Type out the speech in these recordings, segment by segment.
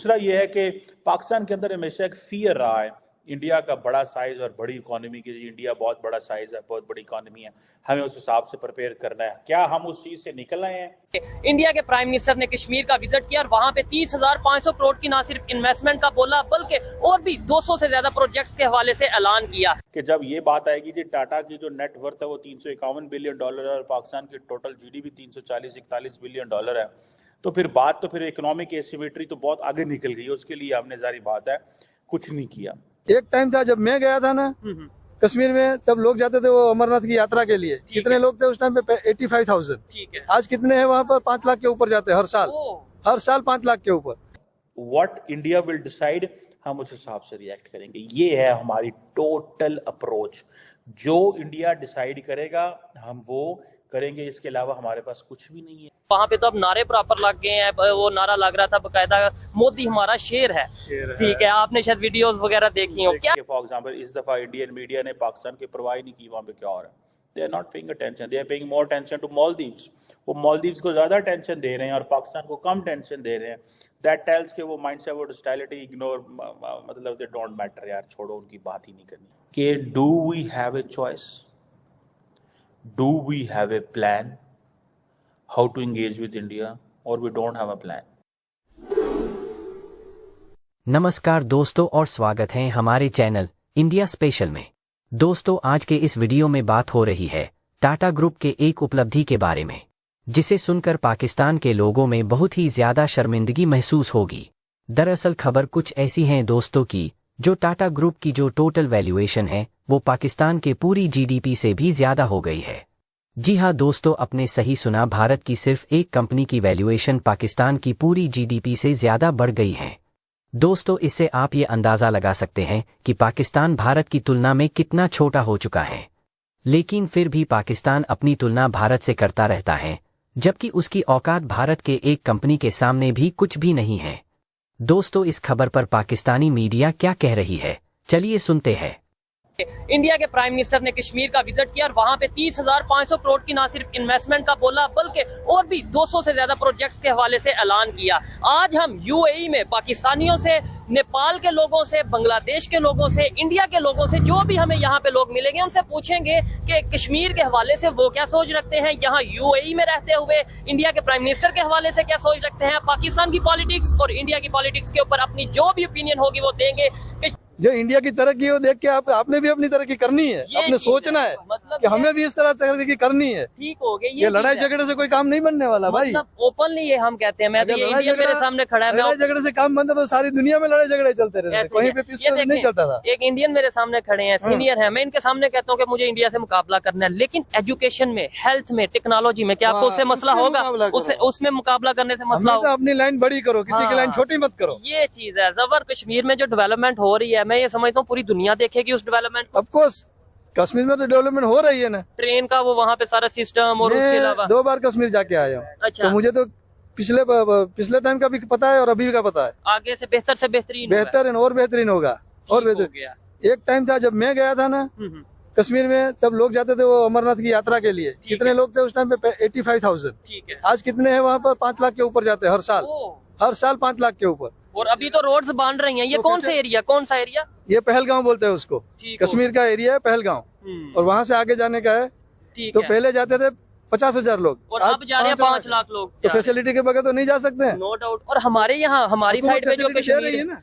दूसरा ये है कि पाकिस्तान के अंदर हमेशा एक फियर रहा है इंडिया का बड़ा साइज और बड़ी इकोनॉमी की। इंडिया बहुत बड़ा साइज है, बहुत बड़ी इकोनॉमी है, हमें उस हिसाब से प्रिपेयर करना है। क्या हम उस चीज से निकल आए हैं? इंडिया के प्राइम मिनिस्टर ने कश्मीर का विजिट किया और वहां पे 30,500 करोड़ की ना सिर्फ इन्वेस्टमेंट का बोला बल्कि और भी 200 से ज्यादा प्रोजेक्ट्स के हवाले से ऐलान किया कि जब ये बात आएगी कि टाटा की जो नेट वर्थ है वो $351 बिलियन है और पाकिस्तान की टोटल GDP 340-41 बिलियन डॉलर है, तो फिर बात तो फिर इकोनॉमिक एसिमेट्री तो बहुत आगे निकल गई। उसके लिए हमने जारी बात है कुछ नहीं किया। एक टाइम था जब मैं गया था ना कश्मीर में, तब लोग जाते थे वो अमरनाथ की यात्रा के लिए। कितने लोग थे उस टाइम पे? 85,000। ठीक है। आज कितने हैं वहाँ पर? 5 लाख के ऊपर जाते हैं हर साल 5 लाख के ऊपर। व्हाट इंडिया विल डिसाइड, हम उस हिसाब से रिएक्ट करेंगे। ये है हमारी टोटल अप्रोच। जो इंडिया डिसाइड करेगा हम वो करेंगे, इसके अलावा हमारे पास कुछ भी नहीं है। वहाँ पे तो अब नारे प्रॉपर लग गए हैं। वो नारा लग रहा था बकायदा, मोदी हमारा शेर है। ठीक है, आपने शायद वीडियोस वगैरह देखी हो क्या? फॉर एग्जांपल इस दफा इंडियन मीडिया ने पाकिस्तान की परवाह नहीं की वहाँ पे क्या हो रहा है। They are not paying attention, they are paying more attention to Maldives. वो मालदीव्स को ज्यादा टेंशन दे रहे हैं और पाकिस्तान को कम टेंशन दे रहे हैं। दैट टेल्स के वो माइंड से वो हॉस्टिलिटी इग्नोर, मतलब दे डोंट मैटर यार, छोड़ो, उनकी बात ही नहीं करनी। कि do we have a choice, do we have a plan how to engage with India or we don't have a plan? नमस्कार दोस्तों और स्वागत है हमारे चैनल इंडिया स्पेशल में। दोस्तों आज के इस वीडियो में बात हो रही है टाटा ग्रुप के एक उपलब्धि के बारे में, जिसे सुनकर पाकिस्तान के लोगों में बहुत ही ज्यादा शर्मिंदगी महसूस होगी। दरअसल खबर कुछ ऐसी है दोस्तों की जो टाटा ग्रुप की जो टोटल वैल्यूएशन है वो पाकिस्तान के पूरी GDP से भी ज्यादा हो गई है। जी हाँ दोस्तों, आपने सही सुना, भारत की सिर्फ एक कंपनी की वैल्यूएशन पाकिस्तान की पूरी GDP से ज्यादा बढ़ गई है। दोस्तों इससे आप ये अंदाजा लगा सकते हैं कि पाकिस्तान भारत की तुलना में कितना छोटा हो चुका है। लेकिन फिर भी पाकिस्तान अपनी तुलना भारत से करता रहता है, जबकि उसकी औकात भारत के एक कंपनी के सामने भी कुछ भी नहीं है। दोस्तों इस खबर पर पाकिस्तानी मीडिया क्या कह रही है, चलिए सुनते हैं। इंडिया के प्राइम मिनिस्टर ने कश्मीर का विजिट किया और वहां पे 30,500 करोड़ की ना सिर्फ इन्वेस्टमेंट का बोला बल्कि और भी 200 से ज्यादा प्रोजेक्ट्स के हवाले से ऐलान किया। आज हम UAE में पाकिस्तानियों से, नेपाल के लोगों से, बांग्लादेश के लोगों से, इंडिया के लोगों से, जो भी हमें यहाँ पे लोग मिलेंगे उनसे पूछेंगे कि कश्मीर के हवाले से वो क्या सोच रखते हैं, यहाँ UAE में रहते हुए इंडिया के प्राइम मिनिस्टर के हवाले से क्या सोच रखते हैं, पाकिस्तान की पॉलिटिक्स और इंडिया की पॉलिटिक्स के ऊपर अपनी जो भी ओपिनियन होगी वो देंगे। जो इंडिया की तरक्की हो देख के आपने भी अपनी तरक्की करनी है, आपने सोचना है मतलब कि हमें भी इस तरह तरक्की करनी है। ठीक हो गया, ये लड़ाई झगड़े से कोई काम नहीं बनने वाला भाई। ओपनली ये हम कहते हैं, मैं तो ये इंडियन मेरे सामने खड़ा है, लड़ाई झगड़े से काम बनता तो सारी दुनिया में लड़ाई झगड़े चलते रहते, कहीं पे पीसफुल नहीं चलता था। एक इंडियन मेरे सामने खड़े हैं, सीनियर है, मैं इनके सामने कहता हूँ कि मुझे इंडिया से मुकाबला करना है, लेकिन एजुकेशन में, हेल्थ में, टेक्नोलॉजी में क्या आपको उससे मसला होगा? उसमें मुकाबला करने से मसला होगा। अपनी लाइन बड़ी करो, किसी की लाइन छोटी मत करो। ये चीज है जबर। कश्मीर में जो डेवलपमेंट हो रही है, मैं ये समझता हूँ पूरी दुनिया देखेगी उस डेवलपमेंट को। ऑफ कोर्स कश्मीर में तो डेवलपमेंट हो रही है ना, ट्रेन का वो वहाँ पे सारा सिस्टम, और उसके अलावा 2 बार कश्मीर जाके आया हूँ। अच्छा। तो मुझे तो पिछले टाइम का भी पता है और अभी का पता है। आगे से बेहतर से बेहतरीन और बेहतरीन होगा और बेहतर। एक टाइम था जब मैं गया था ना कश्मीर में, तब लोग जाते थे वो अमरनाथ की यात्रा के लिए। कितने लोग थे उस टाइम पे? 85,000। ठीक है। आज कितने हैं वहाँ पर? 5 लाख के ऊपर जाते हैं हर साल 5 लाख के ऊपर। और अभी तो रोड्स बन रही हैं। ये कौन सा एरिया? ये पहलगांव बोलते हैं उसको, कश्मीर का एरिया है पहलगांव। और वहाँ से आगे जाने का है। तो पहले जाते थे 50,000 लोग और अब जा रहे हैं 5 लाख लोग। तो फैसिलिटी के बगैर तो नहीं जा सकते हैं। No doubt. और हमारे यहाँ हमारी साइड पे जो कश्मीर है ना,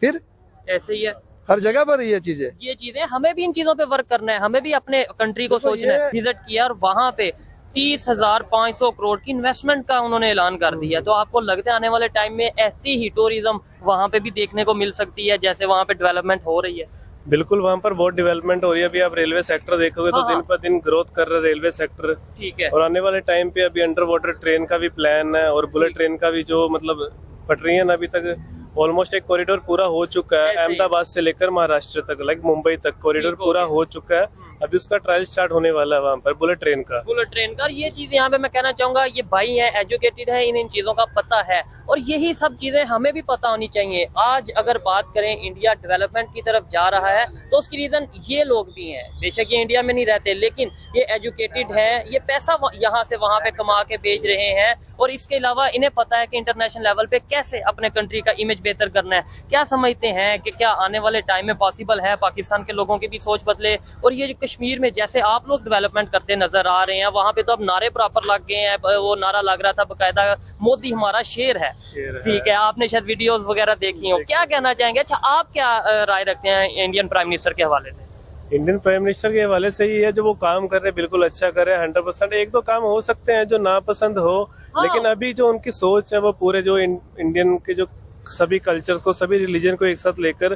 फिर ऐसे ही है हर जगह पर ये चीजें हमें भी इन चीजों पे वर्क करना है, हमें भी अपने कंट्री को सोचना है। विजिट किया और वहाँ पे 30,500 करोड़ की इन्वेस्टमेंट का उन्होंने ऐलान कर दिया। तो आपको लगता है आने वाले टाइम में ऐसी ही टूरिज्म वहाँ पे भी देखने को मिल सकती है जैसे वहाँ पे डेवलपमेंट हो रही है? बिल्कुल, वहाँ पर बहुत डेवलपमेंट हो रही है। अभी आप रेलवे सेक्टर देखोगे तो दिन पर दिन ग्रोथ कर रहा है रेलवे सेक्टर। ठीक है। और आने वाले टाइम पे अभी अंडर वाटर ट्रेन का भी प्लान है और बुलेट ट्रेन का भी, जो मतलब पटरियां अभी तक ऑलमोस्ट एक कॉरिडोर पूरा हो चुका है। अहमदाबाद से लेकर महाराष्ट्र तक, लाइक मुंबई तक कॉरिडोर पूरा हो चुका है। अभी उसका ट्रायल स्टार्ट होने वाला है वहाँ पर बुलेट ट्रेन का। ये चीज यहाँ पे मैं कहना चाहूंगा, ये भाई है, एजुकेटेड है, इन चीजों का पता है और यही सब चीजें हमें भी पता होनी चाहिए। आज अगर बात करें इंडिया डेवलपमेंट की तरफ जा रहा है तो उसकी रीजन ये लोग भी हैं। बेशक ये इंडिया में नहीं रहते लेकिन ये एजुकेटेड है, ये पैसा यहाँ से वहाँ पे कमा के भेज रहे हैं और इसके अलावा इन्हें पता है कि इंटरनेशनल लेवल पे कैसे अपने कंट्री का इमेज बेहतर करना है। क्या समझते हैं कि क्या आने वाले टाइम में पॉसिबल है पाकिस्तान के लोगों की भी सोच बदले? और ये जो कश्मीर में जैसे आप लोग डेवलपमेंट करते नजर आ रहे हैं, वहाँ पे तो अब नारे प्रॉपर लग गए हैं। वो नारा लग रहा था बकायदा, मोदी हमारा शेर है। ठीक है, आपने शायद वीडियोस वगैरह देखी हो। क्या कहना चाहेंगे? अच्छा, आप क्या राय रखते हैं इंडियन प्राइम मिनिस्टर के हवाले से? इंडियन प्राइम मिनिस्टर के हवाले से ही है, जो वो काम कर रहे हैं बिल्कुल अच्छा कर रहे हैं 100%। एक दो काम हो सकते हैं जो नापसंद हो, लेकिन अभी जो उनकी सोच है वो पूरे जो इंडियन के जो सभी कल्चर्स को, सभी रिलीजन को एक साथ लेकर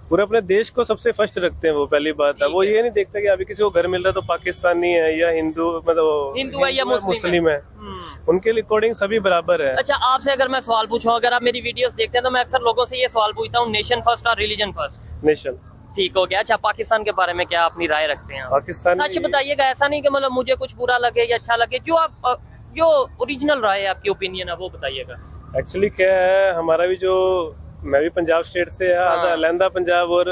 पूरे अपने देश को सबसे फर्स्ट रखते हैं। वो पहली बात है। वो ये नहीं देखते कि अभी किसी को घर मिल रहा है तो पाकिस्तानी है या हिंदू, मतलब हिंदू है या मुस्लिम है। उनके अकॉर्डिंग सभी बराबर है। अच्छा, आपसे अगर मैं सवाल पूछूं, अगर आप मेरी वीडियोस देखते हैं तो मैं अक्सर लोगों से ये सवाल पूछता हूँ, नेशन फर्स्ट और रिलीजन फर्स्ट? नेशन। ठीक हो गया। अच्छा, पाकिस्तान के बारे में क्या अपनी राय रखते हैं? पाकिस्तान सच बताइएगा, ऐसा नहीं कि मतलब मुझे कुछ बुरा लगे या अच्छा लगे, जो ओरिजिनल राय है, आपकी ओपिनियन है, वो बताइएगा। एक्चुअली क्या है, हमारा भी जो, मैं भी पंजाब स्टेट से है, आधा लहंदा पंजाब और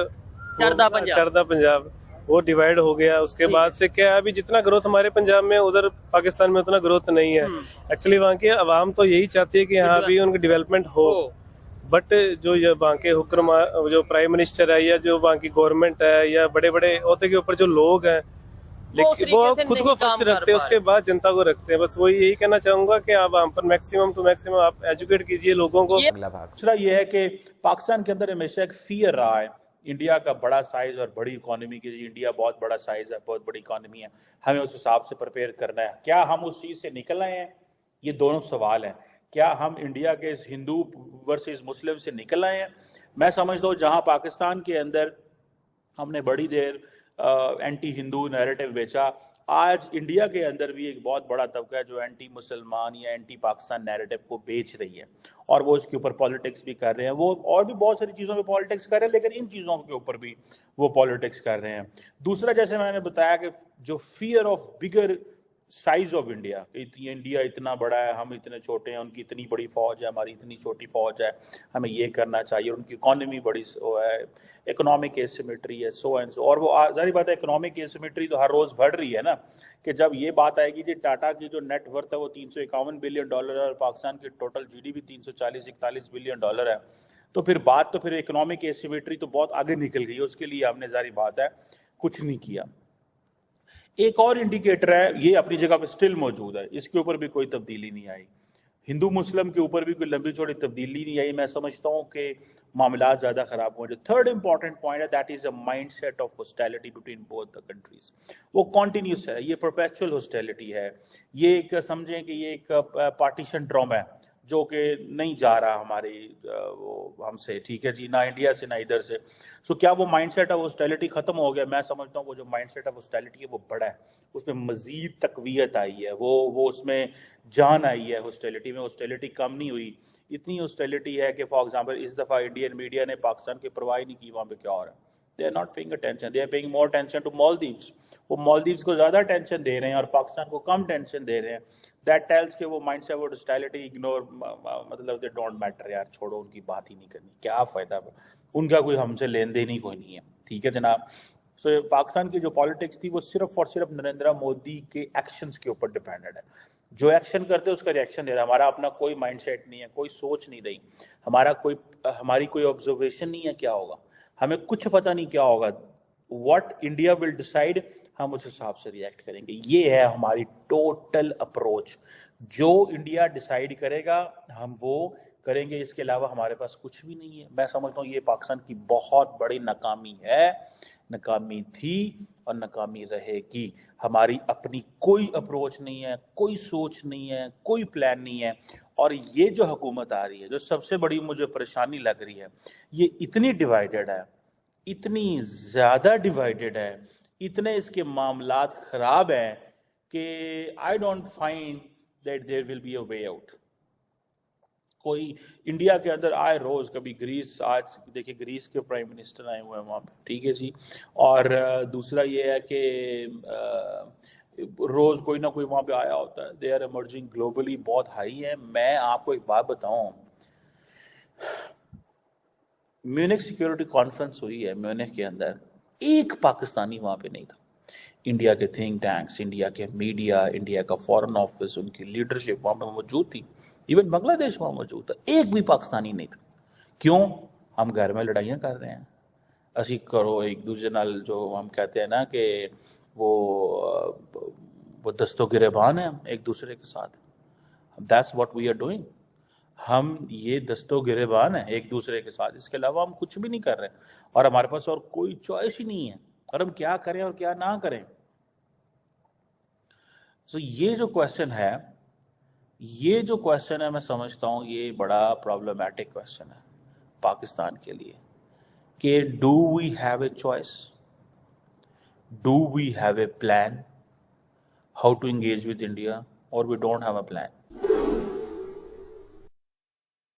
चरदा पंजाब, वो डिवाइड हो गया। उसके बाद से क्या है, अभी जितना ग्रोथ हमारे पंजाब में, उधर पाकिस्तान में उतना ग्रोथ नहीं है। एक्चुअली वहाँ की आवाम तो यही चाहती है कि यहाँ भी उनकी डेवलपमेंट हो, बट जो ये वहाँ के हुक्म, जो प्राइम मिनिस्टर है या जो वहाँ की गवरमेंट है या बड़े बड़े ओहदे के ऊपर जो लोग हैं, लेकिन वो खुद को फर्स्ट रखते हैं, उसके बाद जनता को रखते हैं। बस वही यही कहना चाहूंगा कि आप वहाँ पर मैक्सिमम टू मैक्सिमम आप एजुकेट कीजिए लोगों को। दूसरा ये है कि पाकिस्तान के अंदर हमेशा एक फियर रहा है इंडिया का बड़ा साइज और बड़ी इकोनॉमी की। इंडिया बहुत बड़ा साइज है, बहुत बड़ी इकोनॉमी है, हमें उस हिसाब से प्रिपेयर करना है। क्या हम उस चीज़ से निकल आए हैं? ये दोनों सवाल हैं। क्या हम इंडिया के इस हिंदू वर्सेस मुस्लिम से निकल आए हैं? मैं समझता हूँ जहाँ पाकिस्तान के अंदर हमने बड़ी देर एंटी हिंदू नैरेटिव बेचा, आज इंडिया के अंदर भी एक बहुत बड़ा तबका है जो एंटी मुसलमान या एंटी पाकिस्तान नैरेटिव को बेच रही है, और वो इसके ऊपर पॉलिटिक्स भी कर रहे हैं। वो और भी बहुत सारी चीज़ों पे पॉलिटिक्स कर रहे हैं, लेकिन इन चीज़ों के ऊपर भी वो पॉलिटिक्स कर रहे हैं। दूसरा, जैसे मैंने बताया कि जो fear of bigger size of India, India इतना बड़ा है, हम इतने छोटे हैं, उनकी इतनी बड़ी फौज है, हमारी इतनी छोटी फौज है, हमें ये करना चाहिए, उनकी इकोनॉमी बड़ी है, इकोनॉमिक एसिमेट्री है, सो एंड सो। और वो जारी बात है, इकोनॉमिक एसिमेट्री तो हर रोज़ बढ़ रही है ना, कि जब ये बात आएगी कि टाटा की जो नेट वर्थ है वो $351 बिलियन है और पाकिस्तान की टोटल GDP $340-41 बिलियन है, तो फिर बात तो फिर इकोनॉमिक एसिमेट्री तो बहुत आगे निकल गई है। उसके लिए हमने जारी बात है कुछ नहीं किया। एक और इंडिकेटर है, ये अपनी जगह पे स्टिल मौजूद है, इसके ऊपर भी कोई तब्दीली नहीं आई। हिंदू मुस्लिम के ऊपर भी कोई लंबी चौड़ी तब्दीली नहीं आई। मैं समझता हूँ कि मामला ज़्यादा ख़राब हुए। जो थर्ड इंपॉर्टेंट पॉइंट है, that is a mind set of hostility between both the countries. वो कॉन्टीन्यूस है, ये परपेचुअल हॉस्टिलिटी है। ये एक समझें कि ये एक पार्टीशन ड्रामा है जो कि नहीं जा रहा हमारी वो हमसे, ठीक है जी, ना इंडिया से ना इधर से। सो क्या वो माइंडसेट ऑफ हॉस्टिलिटी ख़त्म हो गया? मैं समझता हूँ वो जो माइंडसेट ऑफ हॉस्टिलिटी है वो बड़ा है, उसमें मज़ीद तक़वियत आई है, वो उसमें जान आई है। हॉस्टिलिटी में हॉस्टिलिटी कम नहीं हुई, इतनी हॉस्टिलिटी है कि फॉर एग्जांपल इस दफ़ा इंडियन मीडिया ने पाकिस्तान की परवाह नहीं की वहाँ पे क्या हो रहा है। They are not paying attention, they are paying more attention to Maldives. वो मालदीव्स को ज़्यादा टेंशन दे रहे हैं और पाकिस्तान को कम टेंशन दे रहे हैं। दैट टेल्स के वो माइंड से वो हॉस्टिलिटी इग्नोर, मतलब दे डोंट मैटर, यार छोड़ो, उनकी बात ही नहीं करनी, क्या फ़ायदा, उनका कोई हमसे लेन देन ही कोई नहीं है, ठीक है जनाब। सो पाकिस्तान की जो पॉलिटिक्स थी वो सिर्फ और सिर्फ नरेंद्र मोदी के एक्शंस के ऊपर डिपेंडेड है। जो एक्शन करते हैं उसका रिएक्शन दे रहा है। हमारा अपना कोई माइंडसेट नहीं है, कोई सोच नहीं रही, हमारी कोई ऑब्जर्वेशन नहीं है क्या होगा, हमें कुछ पता नहीं क्या होगा। व्हाट इंडिया विल डिसाइड, हम उस हिसाब से रिएक्ट करेंगे। ये है हमारी टोटल अप्रोच। जो इंडिया डिसाइड करेगा हम वो करेंगे, इसके अलावा हमारे पास कुछ भी नहीं है। मैं समझता हूँ ये पाकिस्तान की बहुत बड़ी नाकामी है, नाकामी थी और नाकामी रहेगी। हमारी अपनी कोई अप्रोच नहीं है, कोई सोच नहीं है, कोई प्लान नहीं है। और ये जो हुकूमत आ रही है, जो सबसे बड़ी मुझे परेशानी लग रही है, ये इतनी डिवाइडेड है, इतनी ज़्यादा डिवाइडेड है, इतने इसके मामलात ख़राब हैं कि I don't find that there will be a way out. कोई इंडिया के अंदर आए रोज़, कभी ग्रीस, आज देखिए ग्रीस के प्राइम मिनिस्टर आए हुए हैं वहाँ पे, ठीक है जी। और दूसरा ये है कि रोज़ कोई ना कोई वहाँ पे आया होता है। दे आर इमर्जिंग ग्लोबली, बहुत हाई है। मैं आपको एक बात बताऊँ, म्यूनिख सिक्योरिटी कॉन्फ्रेंस हुई है, म्यूनिख के अंदर एक पाकिस्तानी वहाँ पे नहीं था। इंडिया के थिंक टैंक्स, इंडिया के मीडिया, इंडिया का फॉरेन ऑफिस, उनकी लीडरशिप वहाँ पे मौजूद थी। इवन बांग्लादेश वहाँ मौजूद था, एक भी पाकिस्तानी नहीं था। क्यों? हम घर में लड़ाइयाँ कर रहे हैं, ਅਸੀਂ करो एक दूसरे नाल, जो हम कहते हैं ना कि वो दस्तों गिरेबान है हम एक दूसरे के साथ। That's what we are doing. हम ये दस्तों गिरेबान है एक दूसरे के साथ, इसके अलावा हम कुछ भी नहीं कर रहे और हमारे पास और कोई चॉइस ही नहीं है और हम क्या करें और क्या ना करें। सो ये जो क्वेश्चन है मैं समझता हूँ ये बड़ा प्रॉब्लमैटिक क्वेश्चन है पाकिस्तान के लिए कि do we have a choice, do we have a plan how to engage with India, और we don't have a plan.